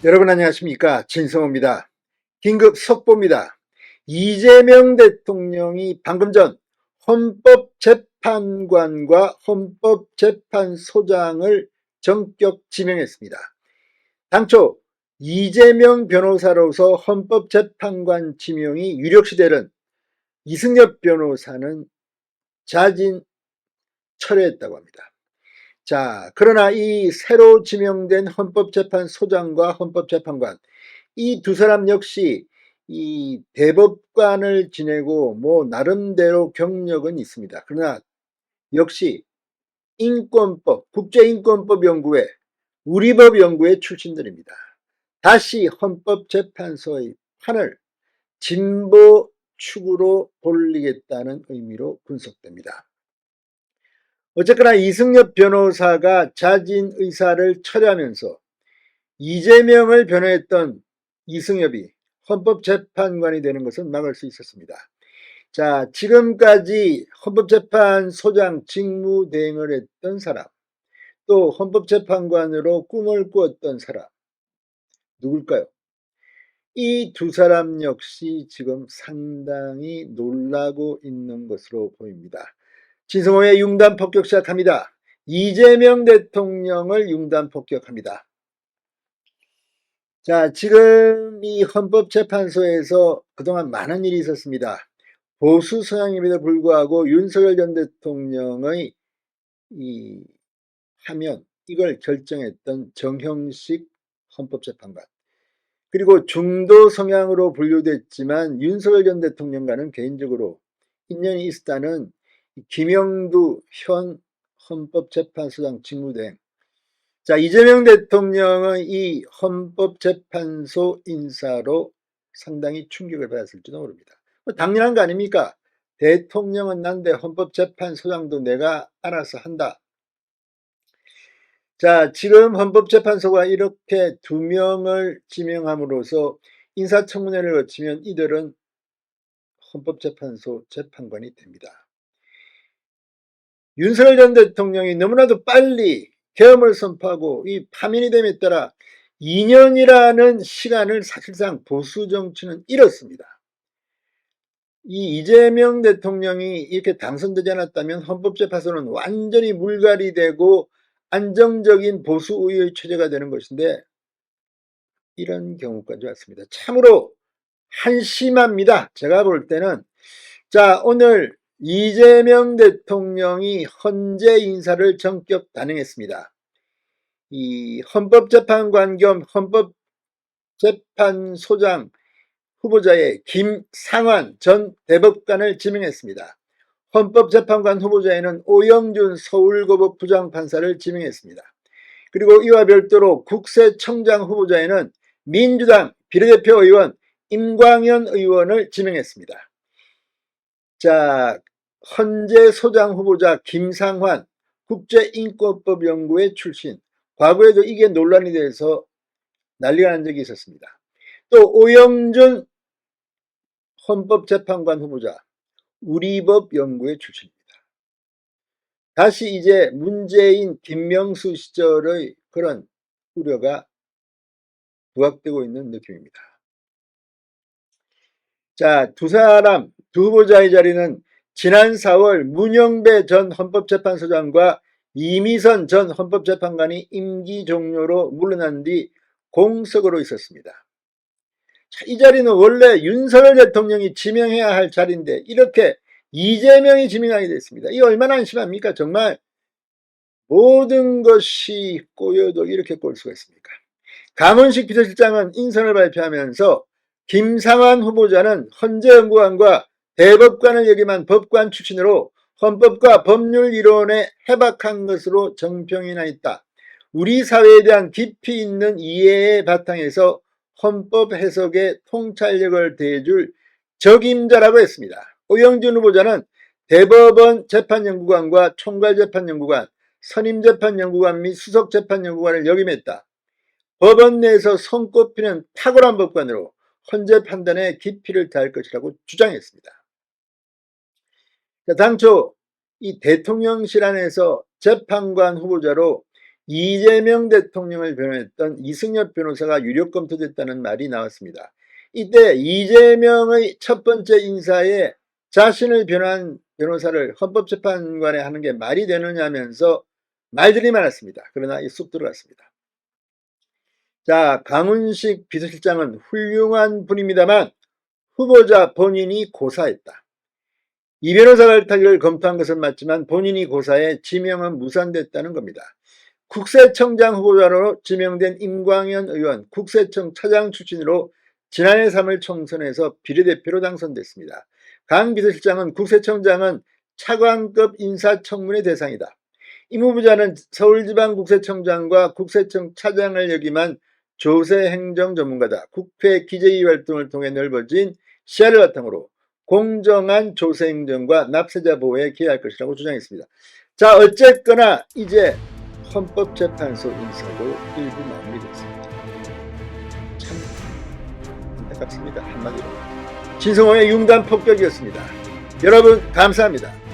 여러분 안녕하십니까? 진성호입니다. 긴급 속보입니다. 이재명 대통령이 방금 전 헌법재판관과 헌법재판소장을 전격 지명했습니다. 당초 이재명 변호사로서 헌법재판관 지명이 유력시되는 이승엽 변호사는 자진 철회했다고 합니다. 자, 그러나 이 새로 지명된 헌법재판소장과 헌법재판관, 이 두 사람 역시 이 대법관을 지내고 나름대로 경력은 있습니다. 그러나 역시 인권법, 국제인권법 연구회, 우리법 연구회 출신들입니다. 다시 헌법재판소의 판을 진보 축으로 돌리겠다는 의미로 분석됩니다. 어쨌거나 이승엽 변호사가 자진 의사를 철회하면서 이재명을 변호했던 이승엽이 헌법재판관이 되는 것은 막을 수 있었습니다. 자, 지금까지 헌법재판소장 직무대행을 했던 사람, 또 헌법재판관으로 꿈을 꾸었던 사람, 누굴까요? 이 두 사람 역시 지금 상당히 놀라고 있는 것으로 보입니다. 진성호의 융단 폭격 시작합니다. 이재명 대통령을 융단 폭격합니다. 자, 지금 이 헌법재판소에서 그동안 많은 일이 있었습니다. 보수 성향임에도 불구하고 윤석열 전 대통령의 이 하면 이걸 결정했던 정형식 헌법재판관, 그리고 중도 성향으로 분류됐지만 윤석열 전 대통령과는 개인적으로 인연이 있었다는 김영두 현 헌법재판소장 직무대행. 자, 이재명 대통령의 이 헌법재판소 인사로 상당히 충격을 받았을지도 모릅니다. 당연한 거 아닙니까? 대통령은 난데 헌법재판소장도 내가 알아서 한다. 자, 지금 헌법재판소가 이렇게 두 명을 지명함으로써 인사청문회를 거치면 이들은 헌법재판소 재판관이 됩니다. 윤석열 전 대통령이 너무나도 빨리 계엄을 선포하고 이 파면이 됨에 따라 2년이라는 시간을 사실상 보수 정치는 잃었습니다. 이 이재명 대통령이 이렇게 당선되지 않았다면 헌법재판소는 완전히 물갈이 되고 안정적인 보수 우위의 체제가 되는 것인데 이런 경우까지 왔습니다. 참으로 한심합니다. 제가 볼 때는. 자, 오늘 이재명 대통령이 헌재 인사를 전격 단행했습니다. 이 헌법재판관 겸 헌법재판소장 후보자에 김상환 전 대법관을 지명했습니다. 헌법재판관 후보자에는 오영준 서울고법 부장판사를 지명했습니다. 그리고 이와 별도로 국세청장 후보자에는 민주당 비례대표 의원 임광현 의원을 지명했습니다. 자, 헌재 소장 후보자 김상환 국제인권법 연구회 출신, 과거에도 이게 논란이 돼서 난리가 난 적이 있었습니다. 또 오영준 헌법재판관 후보자 우리법 연구회 출신입니다. 다시 이제 문재인 김명수 시절의 그런 우려가 부각되고 있는 느낌입니다. 자, 두 후보자의 자리는 지난 4월 문영배 전 헌법재판소장과 이미선 전 헌법재판관이 임기 종료로 물러난 뒤 공석으로 있었습니다. 자, 이 자리는 원래 윤석열 대통령이 지명해야 할 자리인데 이렇게 이재명이 지명하게 됐습니다. 이 얼마나 한심합니까? 정말 모든 것이 꼬여도 이렇게 꼴 수가 있습니까? 강훈식 비서실장은 인선을 발표하면서 김상환 후보자는 헌재연구관과 대법관을 역임한 법관 출신으로 헌법과 법률 이론에 해박한 것으로 정평이 나 있다. 우리 사회에 대한 깊이 있는 이해의 바탕에서 헌법 해석에 통찰력을 대해줄 적임자라고 했습니다. 오영준 후보자는 대법원 재판연구관과 총괄재판연구관, 선임재판연구관 및 수석재판연구관을 역임했다. 법원 내에서 손꼽히는 탁월한 법관으로 헌재 판단에 깊이를 다할 것이라고 주장했습니다. 당초 이 대통령실 안에서 재판관 후보자로 이재명 대통령을 변호했던 이승엽 변호사가 유력 검토됐다는 말이 나왔습니다. 이때 이재명의 첫 번째 인사에 자신을 변호한 변호사를 헌법재판관에 하는 게 말이 되느냐면서 말들이 많았습니다. 그러나 쑥 들어갔습니다. 자, 강훈식 비서실장은 훌륭한 분입니다만 후보자 본인이 고사했다. 이 변호사 갈타기를 검토한 것은 맞지만 본인이 고사해 지명은 무산됐다는 겁니다. 국세청장 후보자로 지명된 임광현 의원, 국세청 차장 출신으로 지난해 3월 총선에서 비례대표로 당선됐습니다. 강 비서실장은 국세청장은 차관급 인사청문회 대상이다. 임 후보자는 서울지방국세청장과 국세청 차장을 역임한 조세행정 전문가다. 국회 기재위 활동을 통해 넓어진 시야를 바탕으로 공정한 조세행정과 납세자 보호에 기여할 것이라고 주장했습니다. 자, 어쨌거나 이제 헌법재판소 인사도 일부 마무리됐습니다. 참 안타깝습니다. 한마디로. 진성호의 융단 폭격이었습니다. 여러분 감사합니다.